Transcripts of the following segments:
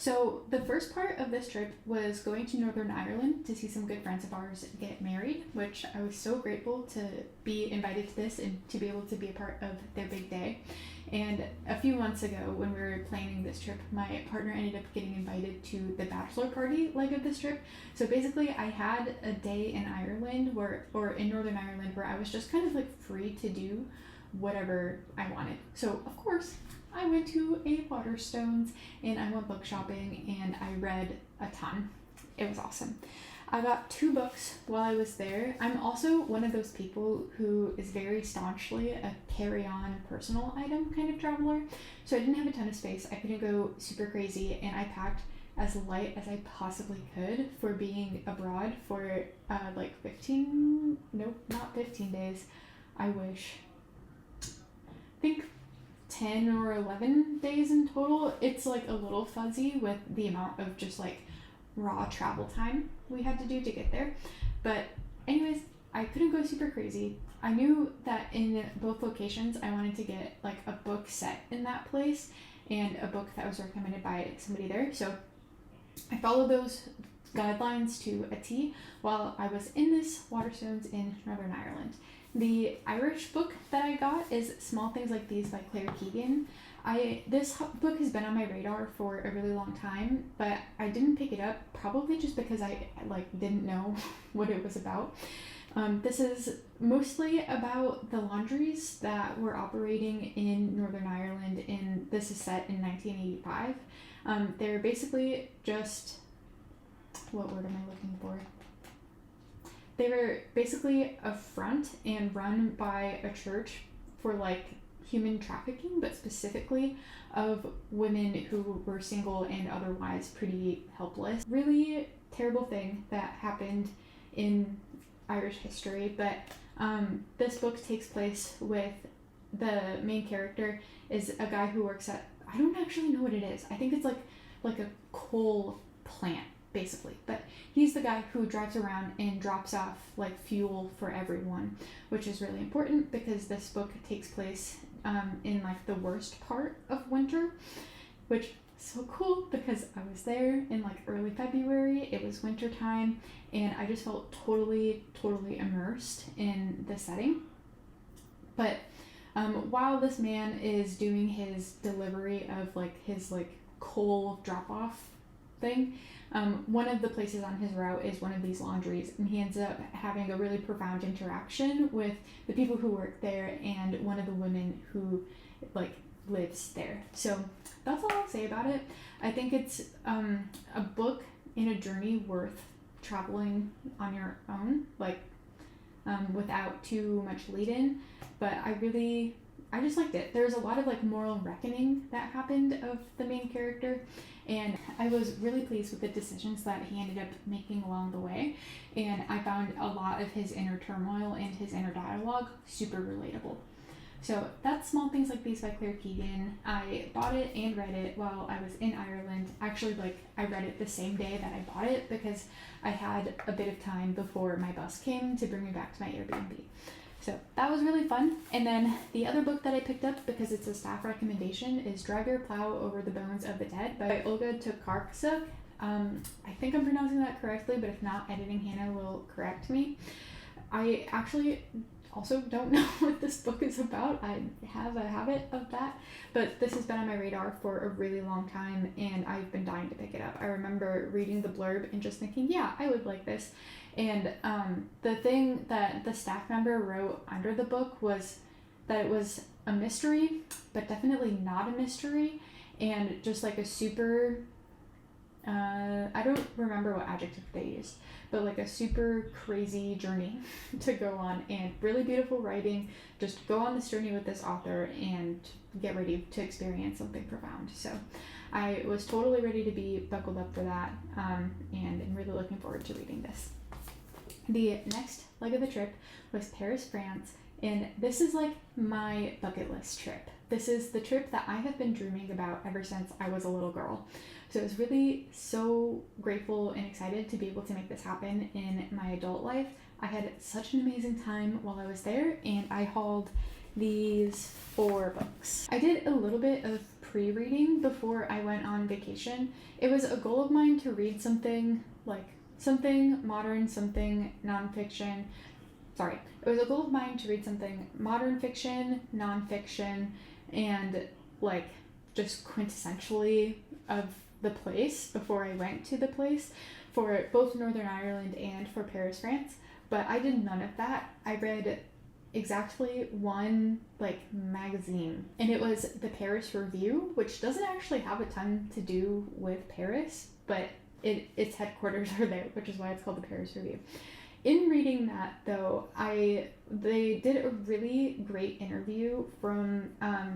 So the first part of this trip was going to Northern Ireland to see some good friends of ours get married, which I was so grateful to be invited to this and to be able to be a part of their big day. And a few months ago, when we were planning this trip, my partner ended up getting invited to the bachelor party leg of this trip. So basically, I had a day in Ireland or in Northern Ireland where I was just kind of like free to do whatever I wanted. So of course, I went to a Waterstones and I went book shopping and I read a ton. It was awesome. I got 2 books while I was there. I'm also one of those people who is very staunchly a carry-on personal item kind of traveler. So I didn't have a ton of space. I couldn't go super crazy and I packed as light as I possibly could for being abroad for like 15 days. I wish. I think 10 or 11 days in total. It's like a little fuzzy with the amount of just like raw travel time we had to do to get there. But anyways, I couldn't go super crazy. I knew that in both locations I wanted to get like a book set in that place and a book that was recommended by somebody there. So I followed those guidelines to a T while I was in this Waterstones in Northern Ireland. The Irish book that I got is Small Things Like These by Keegan. This book has been on my radar for a really long time, but I didn't pick it up probably just because I didn't know what it was about. This is mostly about the laundries that were operating in Northern Ireland, and this is set in 1985. They're basically just, what word am I looking for? They were basically a front and run by a church for like human trafficking, but specifically of women who were single and otherwise pretty helpless. Really terrible thing that happened in Irish history, but this book takes place with the main character is a guy who works at, I don't actually know what it is. I think it's like a coal plant basically, but he's the guy who drives around and drops off like fuel for everyone, which is really important because this book takes place in like the worst part of winter, which is so cool because I was there in like early February. It was winter time and I just felt totally immersed in the setting. But while this man is doing his delivery of like his like coal drop off thing, one of the places on his route is one of these laundries, and he ends up having a really profound interaction with the people who work there and one of the women who like lives there. So that's all I'll say about it. I think it's a book and a journey worth traveling on your own, like without too much lead in, but I just liked it. There's a lot of like moral reckoning that happened of the main character, and I was really pleased with the decisions that he ended up making along the way, and I found a lot of his inner turmoil and his inner dialogue super relatable. So that's Small Things Like These by Keegan. I bought it and read it while I was in Ireland. Actually, I read it the same day that I bought it because I had a bit of time before my bus came to bring me back to my Airbnb. So that was really fun. And then the other book that I picked up because it's a staff recommendation is Drive Your Plow Over the Bones of the Dead by Olga Tokarczuk. I think I'm pronouncing that correctly, but if not, editing Hannah will correct me. I actually also don't know what this book is about. I have a habit of that, but this has been on my radar for a really long time and I've been dying to pick it up. I remember reading the blurb and just thinking, yeah, I would like this. And the thing that the staff member wrote under the book was that it was a mystery, but definitely not a mystery, and just like a super, I don't remember what adjective they used, but like a super crazy journey to go on, and really beautiful writing. Just go on this journey with this author and get ready to experience something profound. So I was totally ready to be buckled up for that, and I'm really looking forward to reading this. The next leg of the trip was Paris, France, and this is like my bucket list trip. This is the trip that I have been dreaming about ever since I was a little girl. So I was really so grateful and excited to be able to make this happen in my adult life. I had such an amazing time while I was there, and I hauled these 4 books. I did a little bit of pre-reading before I went on vacation. It was a goal of mine to read something modern, something nonfiction. Sorry, it was a goal of mine to read something modern fiction, nonfiction, and like just quintessentially of the place before I went to the place for both Northern Ireland and for Paris, France. But I did none of that. I read exactly one magazine, and it was the Paris Review, which doesn't actually have a ton to do with Paris, but its headquarters are there, which is why it's called the Paris Review. In reading that, though, they did a really great interview from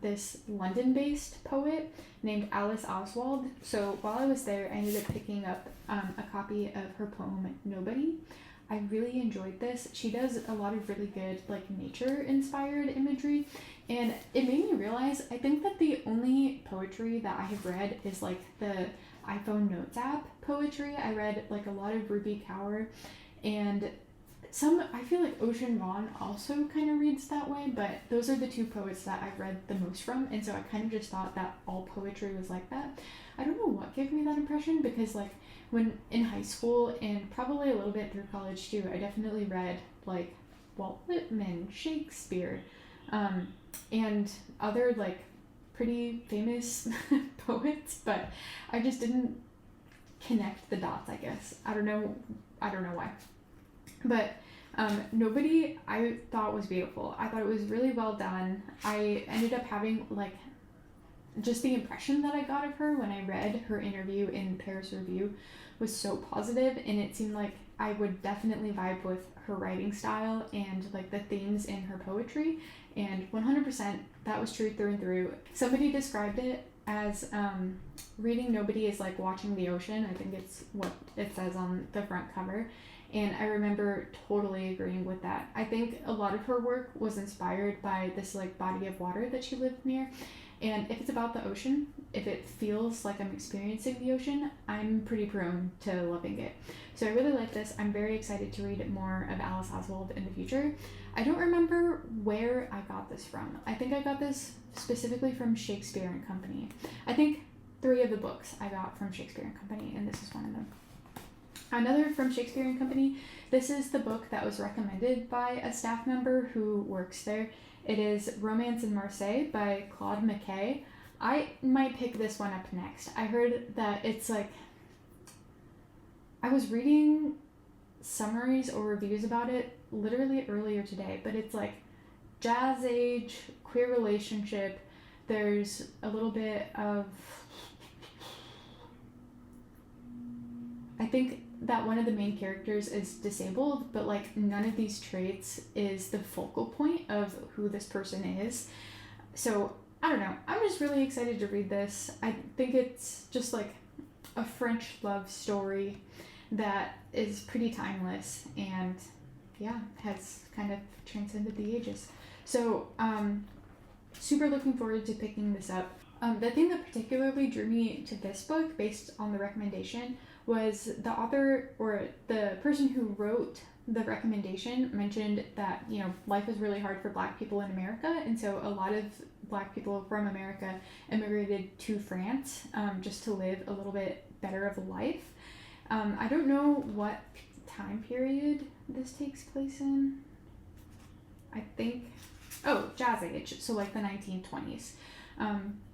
this London-based poet named Alice Oswald. So while I was there, I ended up picking up a copy of her poem Nobody. I really enjoyed this. She does a lot of really good nature-inspired imagery, and it made me realize I think that the only poetry that I have read is the iPhone Notes app poetry. I read a lot of Ruby Kaur, and I feel like Ocean Vuong also kind of reads that way, but those are the two poets that I've read the most from, and so I kind of just thought that all poetry was like that. I don't know what gave me that impression, because when in high school and probably a little bit through college too, I definitely read Walt Whitman, Shakespeare, and other pretty famous poets, but I just didn't connect the dots, I guess. I don't know why. But Nobody I thought was beautiful. I thought it was really well done. I ended up having just the impression that I got of her when I read her interview in Paris Review was so positive, and it seemed like I would definitely vibe with her writing style and the themes in her poetry, and 100% that was true through and through. Somebody described it as reading Nobody is like watching the ocean. I think it's what it says on the front cover, and I remember totally agreeing with that. I think a lot of her work was inspired by this body of water that she lived near. And if it's about the ocean, if it feels like I'm experiencing the ocean, I'm pretty prone to loving it. So I really like this. I'm very excited to read more of Alice Oswald in the future. I don't remember where I got this from. I think I got this specifically from Shakespeare and Company. I think 3 of the books I got from Shakespeare and Company, and this is one of them. Another from Shakespeare and Company, this is the book that was recommended by a staff member who works there. It is Romance in Marseille by Claude mcKay. I might pick this one up next. I heard that it's I was reading summaries or reviews about it literally earlier today, but it's jazz age, queer relationship. There's a little bit of, I think that one of the main characters is disabled, but none of these traits is the focal point of who this person is. So I don't know. I'm just really excited to read this. I think it's just a French love story that is pretty timeless and has kind of transcended the ages. So super looking forward to picking this up. The thing that particularly drew me to this book based on the recommendation was the author, or the person who wrote the recommendation, mentioned that life is really hard for Black people in America, and so a lot of Black people from America immigrated to France just to live a little bit better of a life. I don't know what time period this takes place in. I think jazz age, so the 1920s.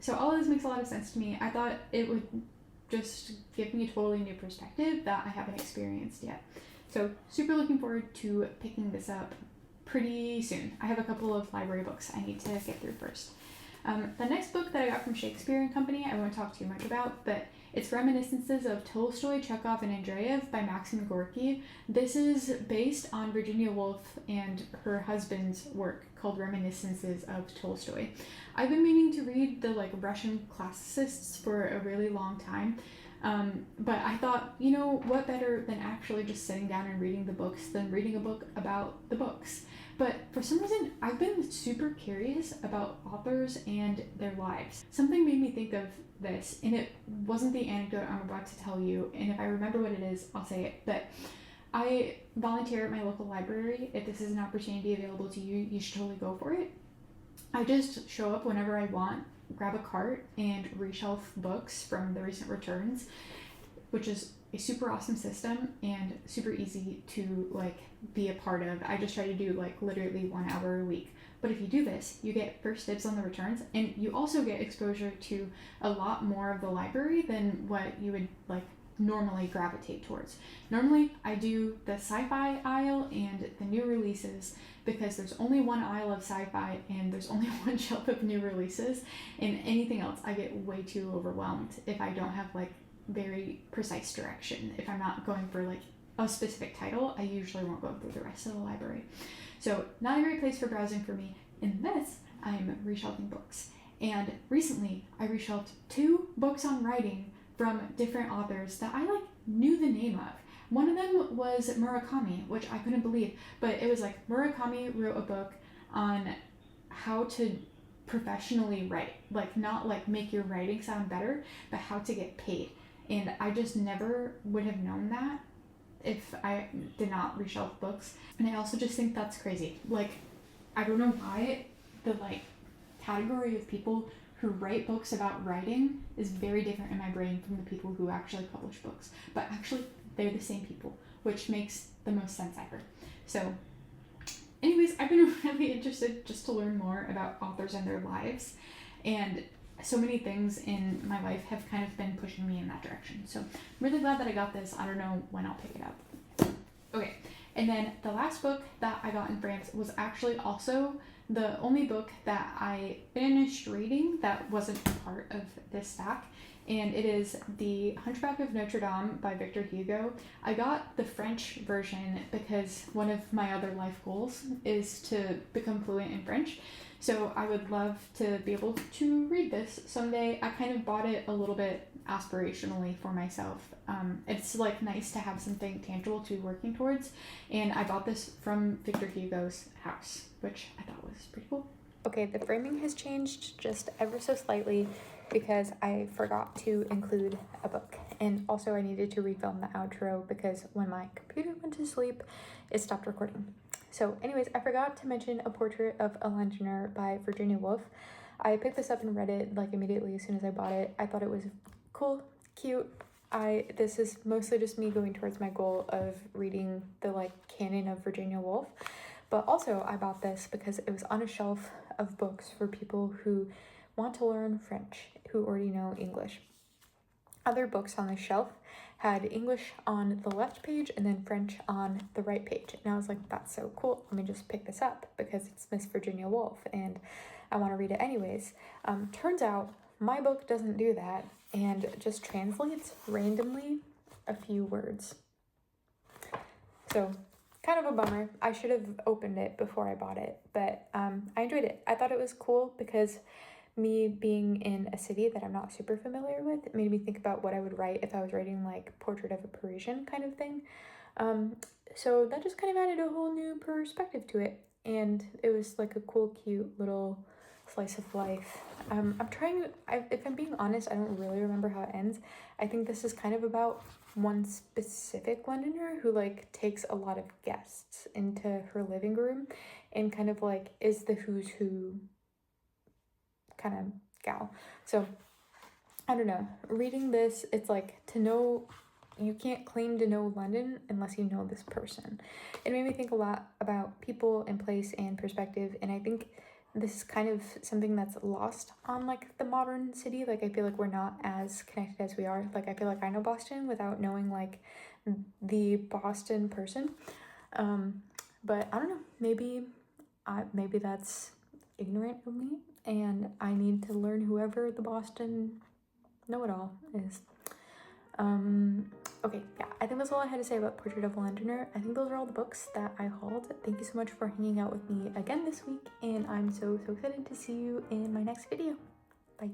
So all of this makes a lot of sense to me. I thought it would just give me a totally new perspective that I haven't experienced yet. So super looking forward to picking this up pretty soon. I have a couple of library books I need to get through first. The next book that I got from Shakespeare and Company, I won't talk too much about, but it's Reminiscences of Tolstoy, Checkov, and Andreyev by Maxim and Gorky. This is based on Virginia Woolf and her husband's work called Reminiscences of Tolstoy. I've been meaning to read the Russian classicists for a really long time, but I thought, what better than actually just sitting down and reading the books than reading a book about the books. But for some reason, I've been super curious about authors and their lives. Something made me think of this, and it wasn't the anecdote I'm about to tell you, and if I remember what it is, I'll say it. But I volunteer at my local library. If this is an opportunity available to you, you should totally go for it. I just show up whenever I want grab a cart and reshelf books from the recent returns, which is a super awesome system and super easy to like be a part of. I just try to do like literally 1 hour a week. But if you do this, you get first dibs on the returns, and you also get exposure to a lot more of the library than what you would like normally gravitate towards. Normally, I do the sci-fi aisle and the new releases because there's only one aisle of sci-fi and there's only one shelf of new releases, and anything else I get way too overwhelmed if I don't have like very precise direction. If I'm not going for like a specific title, I usually won't go through the rest of the library. So not a great place for browsing for me. In this, I'm reshelving books. And recently, I reshelved 2 books on writing from different authors that I like knew the name of. One of them was Murakami, which I couldn't believe, but it was like Murakami wrote a book on how to professionally write, like not like make your writing sound better, but how to get paid. And I just never would have known that if I did not reshelve books. And I also just think that's crazy. Like, I don't know why the like category of people who write books about writing is very different in my brain from the people who actually publish books. But actually, they're the same people, which makes the most sense ever. So anyways, I've been really interested just to learn more about authors and their lives. And so many things in my life have kind of been pushing me in that direction. So I'm really glad that I got this. I don't know when I'll pick it up. Okay, and then the last book that I got in France was actually also the only book that I finished reading that wasn't a part of this stack, and it is The Hunchback of Notre Dame by Victor Hugo. I got the French version because one of my other life goals is to become fluent in French. So I would love to be able to read this someday. I kind of bought it a little bit aspirationally for myself. It's like nice to have something tangible to be working towards. And I bought this from Victor Hugo's house, which I thought was pretty cool. Okay, the framing has changed just ever so slightly because I forgot to include a book. And also I needed to refilm the outro because when my computer went to sleep, it stopped recording. So anyways, I forgot to mention A Portrait of a Londoner by Virginia Woolf. I picked this up and read it like immediately as soon as I bought it. I thought it was cool, cute. This is mostly just me going towards my goal of reading the like canon of Virginia Woolf. But also I bought this because it was on a shelf of books for people who want to learn French, who already know English. Other books on the shelf had English on the left page and then French on the right page. And I was like, that's so cool. Let me just pick this up because it's Miss Virginia Woolf and I want to read it anyways. Turns out my book doesn't do that and just translates randomly a few words. So kind of a bummer. I should have opened it before I bought it, but I enjoyed it. I thought it was cool because me being in a city that I'm not super familiar with, it made me think about what I would write if I was writing like Portrait of a Parisian kind of thing. So that just kind of added a whole new perspective to it. And it was like a cool, cute little slice of life. If I'm being honest, I don't really remember how it ends. I think this is kind of about one specific Londoner who like takes a lot of guests into her living room and kind of like is the who's who kind of gal. So I don't know, reading this, it's like to know, you can't claim to know London unless you know this person. It made me think a lot about people and place and perspective, and I think this is kind of something that's lost on like the modern city. Like I feel like we're not as connected as we are. Like I feel like I know Boston without knowing like the Boston person. But I don't know, maybe that's ignorant of me and I need to learn whoever the Boston know-it-all is. Okay, yeah, I think that's all I had to say about Portrait of a Londoner. I think those are all the books that I hauled. Thank you so much for hanging out with me again this week, and I'm so excited to see you in my next video. Bye.